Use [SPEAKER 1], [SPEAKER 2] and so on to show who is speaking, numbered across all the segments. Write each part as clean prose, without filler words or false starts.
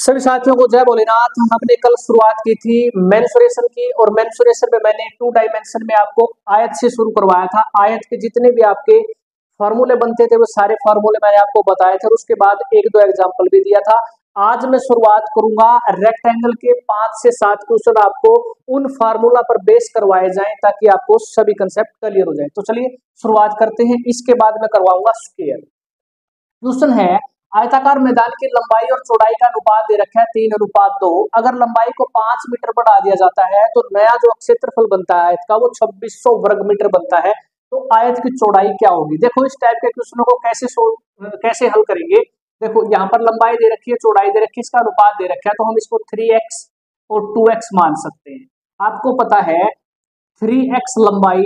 [SPEAKER 1] सभी साथियों को जय भोलेनाथ। हमने कल शुरुआत की थी मेंसुरेशन की और मेंसुरेशन में मैंने 2 डायमेंशन में आपको आयत से शुरू करवाया था। आयत के जितने भी आपके फॉर्मूले बनते थे वो सारे फॉर्मूले मैंने आपको बताए थे और उसके बाद 1-2 एग्जांपल भी दिया था। आज मैं शुरुआत करूंगा रेक्टेंगल के 5 से 7 क्वेश्चन आपको उन फार्मूला पर बेस करवाए जाएं ताकि आपको सभी कंसेप्ट क्लियर हो जाए। तो चलिए शुरुआत करते हैं। इसके बाद मैं करवाऊंगा स्क्वायर। क्वेश्चन है, आयताकार मैदान की लंबाई और चौड़ाई का अनुपात दे रखा है 3:2। अगर लंबाई को 5 मीटर बढ़ा दिया जाता है तो नया जो क्षेत्रफल बनता है आयत का वो 2600 वर्ग मीटर बनता है। तो आयत की चौड़ाई क्या होगी? देखो इस टाइप के क्वेश्चनों को कैसे हल करेंगे। देखो यहाँ पर लंबाई दे रखी है, चौड़ाई दे रखी है, इसका अनुपात दे रखा है, तो हम इसको 3x और 2x मान सकते हैं। आपको पता है 3x लंबाई,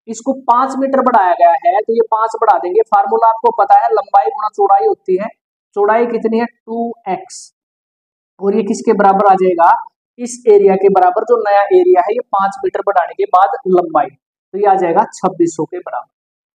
[SPEAKER 1] इसको 5 मीटर बढ़ाया गया है तो ये 5 बढ़ा देंगे। फार्मूला आपको पता है, लंबाई गुणा चौड़ाई होती है। चौड़ाई कितनी है? 2x, और ये किसके बराबर आ जाएगा? इस एरिया के बराबर। जो नया एरिया है ये 5 मीटर बढ़ाने के बाद लंबाई, तो ये आ जाएगा 2600 के बराबर।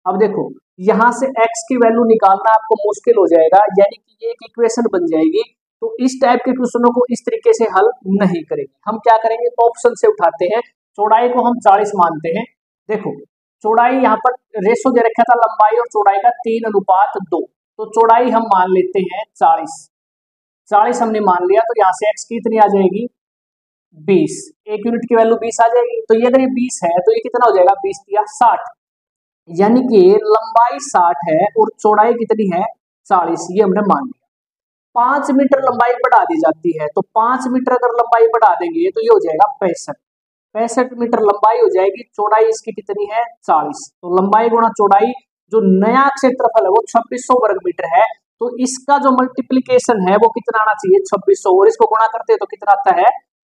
[SPEAKER 1] अब देखो यहां से x की वैल्यू निकालना आपको मुश्किल हो जाएगा, यानी कि ये एक इक्वेशन बन जाएगी। तो इस टाइप के क्वेश्चनों को इस तरीके से हल नहीं करेंगे। हम क्या करेंगे, ऑप्शन से उठाते हैं। चौड़ाई को हम 40 मानते हैं। देखो चौड़ाई यहाँ पर रेशो दे रखा था लंबाई और चौड़ाई का 3:2, तो चौड़ाई हम मान लेते हैं 40 हमने मान लिया। तो यहाँ से x कितनी आ जाएगी? 20। एक यूनिट की वैल्यू 20 आ जाएगी। तो ये अगर ये 20 है तो ये कितना हो जाएगा? 20 या 60, यानी कि लंबाई 60 है और चौड़ाई कितनी है? 40। ये हमने मान लिया। 5 मीटर लंबाई बढ़ा दी जाती है, तो 5 मीटर अगर लंबाई बढ़ा देंगे तो ये हो जाएगा 65 मीटर लंबाई हो जाएगी। चौड़ाई इसकी कितनी है? 40। तो लंबाई गुणा चौड़ाई, जो नया क्षेत्रफल है वो 2600 वर्ग मीटर है, तो इसका जो मल्टीप्लीकेशन है वो कितना आना चाहिए? 2600, और इसको गुणा करते हैं तो कितना आता है?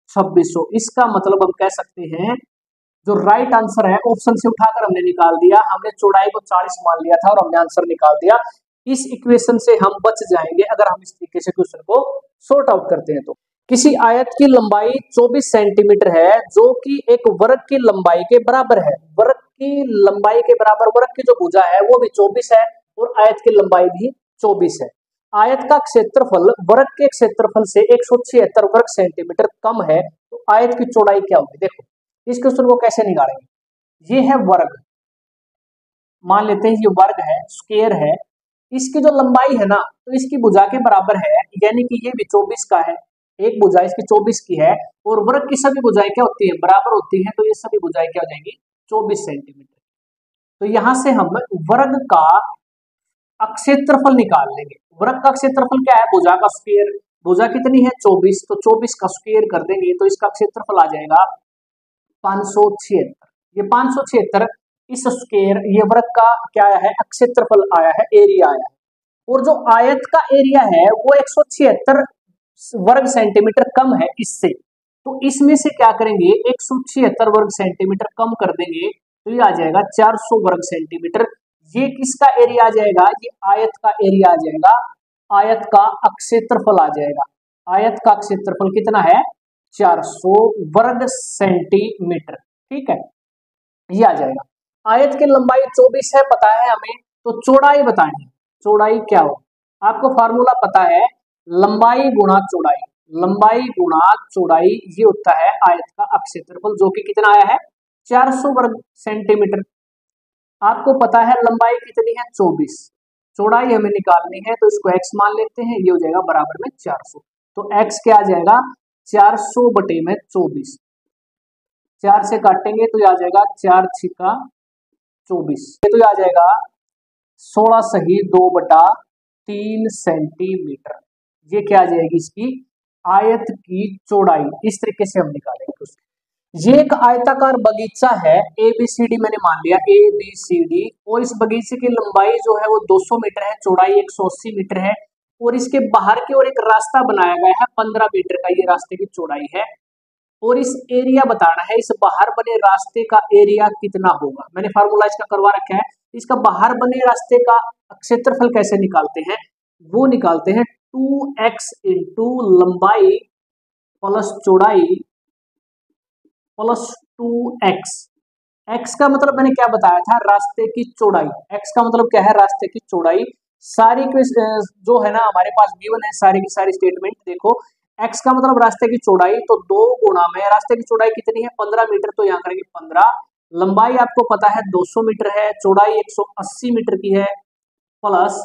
[SPEAKER 1] 2600। इसका मतलब हम कह सकते हैं जो राइट आंसर है ऑप्शन से उठाकर हमने निकाल दिया। हमने चौड़ाई को 40 मान लिया था और हमने आंसर निकाल दिया। इस इक्वेशन से हम बच जाएंगे अगर हम इस तरीके से क्वेश्चन को सॉर्ट आउट करते हैं। तो किसी आयत की लंबाई 24 सेंटीमीटर है जो कि एक वर्ग की लंबाई के बराबर है। वर्ग की लंबाई के बराबर, वर्ग की जो भुजा है वो भी 24 है और आयत की लंबाई भी 24 है। आयत का क्षेत्रफल वर्ग के क्षेत्रफल से 176 वर्ग सेंटीमीटर कम है, तो आयत की चौड़ाई क्या होगी? देखो इस क्वेश्चन को कैसे निकालेंगे। ये है वर्ग, मान लेते हैं ये वर्ग है, स्क्वायर है। इसकी जो लंबाई है ना तो इसकी भुजा के बराबर है, यानी कि ये भी 24 का है। एक भुजा इसकी 24 की है और वर्ग की सभी भुजाएं क्या होती है? बराबर होती है। तो ये सभी भुजाएं क्या हो जाएंगी? 24 सेंटीमीटर। तो यहां से हम वर्ग का क्षेत्रफल निकाल लेंगे। वर्ग का क्षेत्रफल क्या है? भुजा का स्क्वायर। भुजा कितनी है? 24, तो 24 का स्क्वायर कर देंगे तो इसका क्षेत्रफल आ जाएगा 576। ये 576 इस स्क्वायर, ये वर्ग का क्या आया है? क्षेत्रफल आया है, एरिया आया है। और जो आयत का एरिया है वो 176 वर्ग सेंटीमीटर कम है इससे, तो इसमें से क्या करेंगे? 176 वर्ग सेंटीमीटर कम कर देंगे तो ये आ जाएगा 400 वर्ग सेंटीमीटर। ये किसका एरिया आ जाएगा? ये आयत का एरिया आ जाएगा, आयत का क्षेत्रफल आ जाएगा। आयत का क्षेत्रफल कितना है? 400 वर्ग सेंटीमीटर। ठीक है, ये आ जाएगा। आयत की लंबाई 24 है, पता है हमें, तो चौड़ाई बतानी है। चौड़ाई क्या हो? आपको फार्मूला पता है, लंबाई गुणा चौड़ाई। लंबाई गुणा चौड़ाई ये होता है आयत का क्षेत्रफल, जो कि कितना आया है? 400 वर्ग सेंटीमीटर। आपको पता है लंबाई कितनी है? 24। चौड़ाई हमें निकालनी है तो इसको x मान लेते हैं, ये हो जाएगा बराबर में 400। तो x क्या आ जाएगा? 400 बटे में 24। 4 से काटेंगे तो ये आ जाएगा 4 छिका 24, तो ये आ जाएगा 16 सही 2/3 सेंटीमीटर। ये क्या आ जाएगी? इसकी आयत की चौड़ाई। इस तरीके से हम निकालेंगे उसको। ये एक आयताकार बगीचा है, ABCD मैंने मान लिया ABCD, और इस बगीचे की लंबाई जो है वो 200 मीटर है, चौड़ाई 180 मीटर है, और इसके बाहर की ओर एक रास्ता बनाया गया है 15 मीटर का, ये रास्ते की चौड़ाई है। और इस एरिया बताना है, इस बाहर बने रास्ते का एरिया कितना होगा। मैंने फार्मूला इसका करवा रखा है। इसका बाहर बने रास्ते का क्षेत्रफल कैसे निकालते हैं? वो निकालते हैं 2x इंटू लंबाई प्लस चौड़ाई प्लस 2x। x का मतलब मैंने क्या बताया था? रास्ते की चौड़ाई। x का मतलब क्या है? रास्ते की चौड़ाई। सारी जो है ना हमारे पास गिवन है, सारी की सारी स्टेटमेंट देखो। एक्स का मतलब रास्ते की चौड़ाई, तो 2 गुणा में रास्ते की चौड़ाई कितनी है 15 मीटर, तो यहाँ करेंगे 15। लंबाई आपको पता है 200 मीटर है, चौड़ाई 180 मीटर की है, प्लस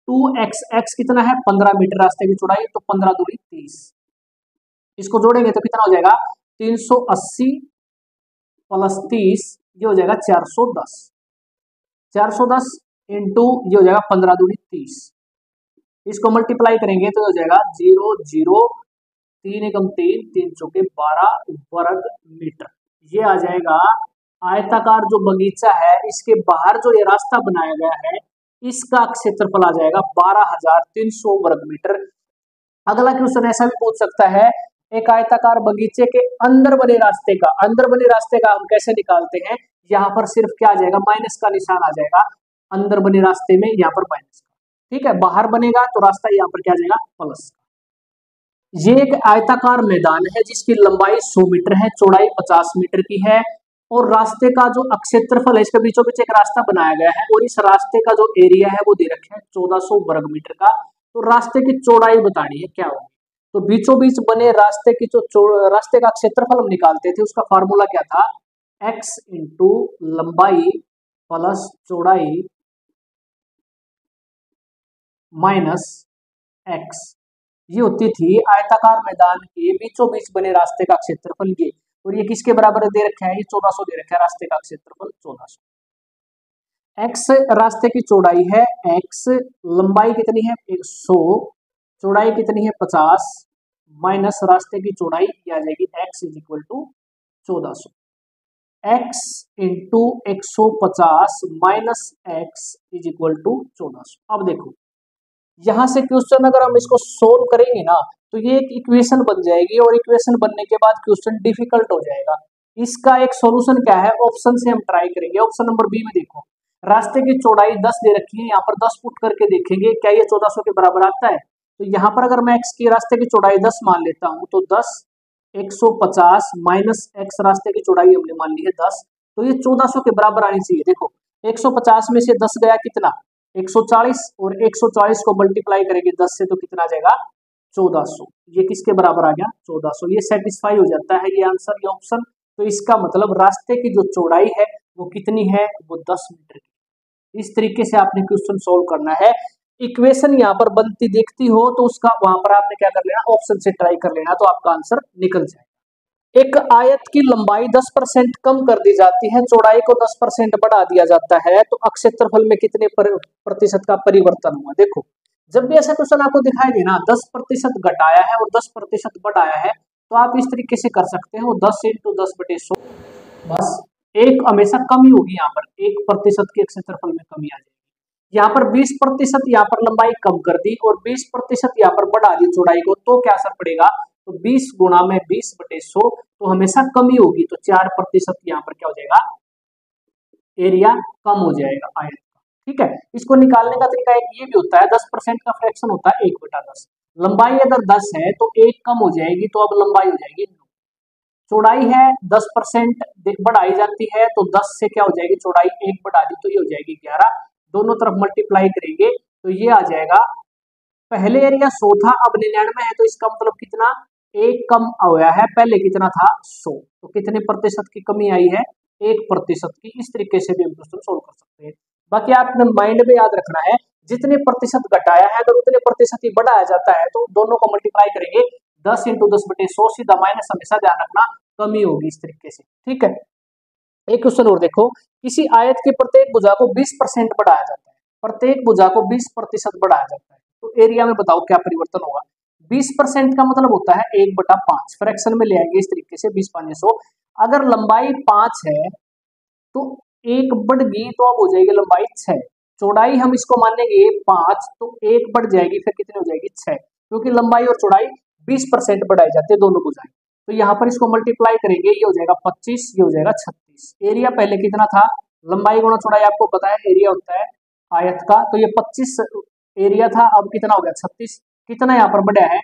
[SPEAKER 1] 2x, एक्स कितना है 15 मीटर रास्ते की चौड़ाई, तो 15 दूनी 30। इसको जोड़ेंगे तो कितना हो जाएगा 380 प्लस 30, ये हो जाएगा 410। 410 इंटू ये हो जाएगा 15 दूनी 30। इसको मल्टीप्लाई करेंगे तो हो जाएगा 0 0 3 एकम 3 3 चौके 12 वर्ग मीटर। ये आ जाएगा आयताकार जो बगीचा है इसके बाहर जो ये रास्ता बनाया गया है इसका क्षेत्रफल आ जाएगा 12,300 वर्ग मीटर। अगला क्वेश्चन ऐसा भी पूछ सकता है, एक आयताकार बगीचे के अंदर बने रास्ते का, अंदर बने रास्ते का हम कैसे निकालते हैं, यहाँ पर सिर्फ क्या आ जाएगा माइनस का निशान आ जाएगा, अंदर बने रास्ते में यहाँ पर माइनस का, ठीक है। बाहर बनेगा तो रास्ता यहाँ पर क्या आ जाएगा प्लस। ये एक आयताकार मैदान है जिसकी लंबाई 100 मीटर है, चौड़ाई 50 मीटर की है, और रास्ते का जो क्षेत्रफल है इसके बीचों बीच एक रास्ता बनाया गया है, और इस रास्ते का जो एरिया है वो दे रखे है 1400 वर्ग मीटर का। तो रास्ते की चौड़ाई बतानी है क्या होगी, तो बीचों बीच बने रास्ते की जो रास्ते का क्षेत्रफल हम निकालते थे उसका फॉर्मूला क्या था, x इंटू लंबाई प्लस चौड़ाई माइनस x, ये होती थी आयताकार मैदान के बीचों बीच बने रास्ते का क्षेत्रफल ये, और ये किसके बराबर दे रखा है, ये 1400 दे रखा है, रास्ते का क्षेत्रफल 1400। x रास्ते की चौड़ाई है x, लंबाई कितनी है 100, चौड़ाई कितनी है 50, माइनस रास्ते की चौड़ाई ये आ जाएगी x is equal to 1400। x into 150 minus x is equal to 1400। अब देखो यहां से क्वेश्चन अगर हम इसको सोल्व करेंगे ना तो ये एक इक्वेशन बन जाएगी, और इक्वेशन बनने के बाद क्वेश्चन डिफिकल्ट हो जाएगा। इसका एक सॉल्यूशन क्या है, ऑप्शन से हम ट्राई करेंगे। ऑप्शन नंबर बी में देखो रास्ते की चौड़ाई 10 दे रखी है, यहाँ पर 10 पुट करके देखेंगे क्या ये 1400 के बराबर आता है। तो यहाँ पर अगर मैं x की रास्ते की चौड़ाई 10 मान लेता हूँ तो 10 150 माइनस x रास्ते की चौड़ाई हमने मान ली है 10, तो ये 1400 के बराबर आनी चाहिए। देखो 150 में से 10 गया कितना 140, और 140 को मल्टीप्लाई करेंगे 10 से तो कितना आ जाएगा 1400, ये किसके बराबर आ गया 1400। ये सेटिस्फाई हो जाता है ये आंसर, ये ऑप्शन। तो इसका मतलब रास्ते की जो चौड़ाई है वो कितनी है, वो 10 मीटर की। इस तरीके से आपने क्वेश्चन सोल्व करना है। इक्वेशन यहाँ पर बनती देखती हो तो उसका वहां पर आपने क्या कर लेना, ऑप्शन से ट्राई कर लेना, तो आपका आंसर निकल जाएगा। एक आयत की लंबाई 10% कम कर दी जाती है, चौड़ाई को 10% बढ़ा दिया जाता है, तो क्षेत्रफल में कितने प्रतिशत का परिवर्तन हुआ। देखो जब भी ऐसा क्वेश्चन आपको दिखाई दे ना 10% घटाया है और 10% बढ़ाया है, तो आप इस तरीके से कर सकते हो 10 इंटू 10/100, बस एक हमेशा कमी होगी, यहाँ पर 1% के क्षेत्रफल में कमी आ जाएगी। यहाँ पर 20% यहाँ पर लंबाई कम कर दी और 20% यहाँ पर बढ़ा दी चौड़ाई को, तो क्या असर पड़ेगा, तो 20 गुणा में 20/100, तो हमेशा कमी होगी, तो 4% यहाँ पर क्या हो जाएगा, एरिया कम हो जाएगा आयत का। ठीक है, इसको निकालने का तरीका एक ये भी होता है, 10% का फ्रैक्शन होता है 1/10। लंबाई अगर 10 है तो 1 कम हो जाएगी, तो अब लंबाई हो जाएगी 9। चौड़ाई है 10% बढ़ाई जाती है, तो 10 से क्या हो जाएगी चौड़ाई 1 बढ़ा दी, तो ये हो जाएगी 11। दोनों तरफ मल्टीप्लाई करेंगे तो ये आ जाएगा, पहले एरिया 100 था अब 99 है, तो इसका मतलब कितना 1 कम आया है, पहले कितना था 100, तो कितने प्रतिशत की कमी आई है 1% की। इस तरीके से भी हम क्वेश्चन सोल्व कर सकते हैं। बाकी आपने माइंड में याद रखना है, जितने प्रतिशत घटाया है अगर उतने प्रतिशत ही बढ़ाया जाता है तो दोनों को मल्टीप्लाई करेंगे, 10 इंटू 10/100 सीधा माइनस, हमेशा ध्यान रखना कमी होगी इस तरीके से। ठीक है, एक क्वेश्चन और देखो, किसी आयत की प्रत्येक भुजा को 20% बढ़ाया जाता है, प्रत्येक भुजा को 20% बढ़ाया जाता है, तो एरिया में बताओ क्या परिवर्तन होगा। 20% का मतलब होता है 1/5, फ्रैक्शन में ले आएंगे इस तरीके से 20 पाने 100। अगर लंबाई 5 है तो 1 बढ़ गई तो अब हो जाएगी लंबाई 6, चौड़ाई हम इसको मानेंगे 5, तो 1 बढ़ जाएगी, फिर कितनी हो जाएगी 6, क्योंकि लंबाई और चौड़ाई 20% बढ़ाई जाती है दोनों भुजाएं। तो यहाँ पर इसको मल्टीप्लाई करेंगे, ये हो जाएगा 25, ये हो जाएगा 36। एरिया पहले कितना था, लंबाई गुणा चौड़ाई आपको पता है एरिया होता है आयत का, तो ये 25 एरिया था, अब कितना हो गया 36। कितना यहाँ पर बढ़ा है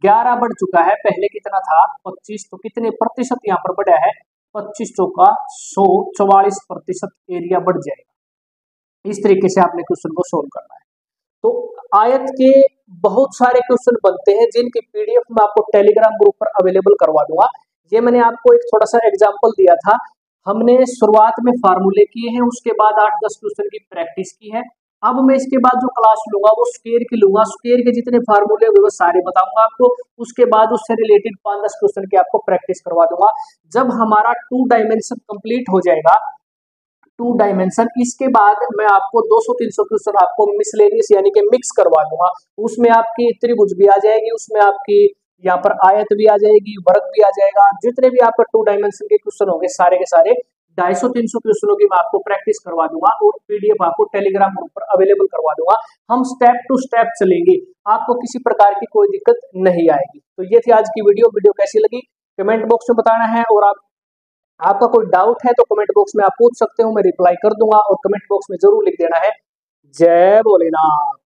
[SPEAKER 1] 11 बढ़ चुका है, पहले कितना था 25, तो कितने प्रतिशत यहाँ पर बढ़ा है 25 चौका 100, 44% एरिया बढ़ जाएगा। इस तरीके से आपने क्वेश्चन को सोल्व करना है। तो आयत के बहुत सारे क्वेश्चन बनते हैं जिनकी पीडीएफ मैं आपको टेलीग्राम ग्रुप पर अवेलेबल करवा दूंगा। ये मैंने आपको एक थोड़ा सा एग्जांपल दिया था। हमने शुरुआत में फार्मूले किए हैं, उसके बाद 8-10 क्वेश्चन की प्रैक्टिस की है। अब मैं इसके बाद जो क्लास लूंगा वो स्क्वायर की लूंगा, स्क्वायर के जितने फार्मूले हुए वो सारे बताऊंगा आपको। उसके बाद उससे रिलेटेड 5-10 क्वेश्चन की आपको प्रैक्टिस करवा दूंगा। जब हमारा 2 डायमेंशन कंप्लीट हो जाएगा, 2 डायमेंशन, इसके बाद मैं आपको 200-300 क्वेश्चन आपको मिसलेनियस यानी कि मिक्स करवा दूंगा। उसमें आपकी त्रिभुज भी आ जाएगी, उसमें आपकी यहाँ पर आयत भी आ जाएगी, वर्ग भी आ जाएगा। जितने भी आपका 2 डायमेंशन के क्वेश्चन होंगे सारे के सारे 250-300 क्वेश्चनों की मैं आपको प्रैक्टिस करवा दूंगा और पीडीएफ आपको टेलीग्राम ग्रुप पर अवेलेबल करवा दूंगा। हम स्टेप टू स्टेप चलेंगे, आपको किसी प्रकार की कोई दिक्कत नहीं आएगी। तो ये थी आज की वीडियो कैसी लगी कमेंट बॉक्स में बताना है, और आपका कोई डाउट है तो कमेंट बॉक्स में आप पूछ सकते हो, मैं रिप्लाई कर दूंगा। और कमेंट बॉक्स में जरूर लिख देना है जय भोलेनाथ।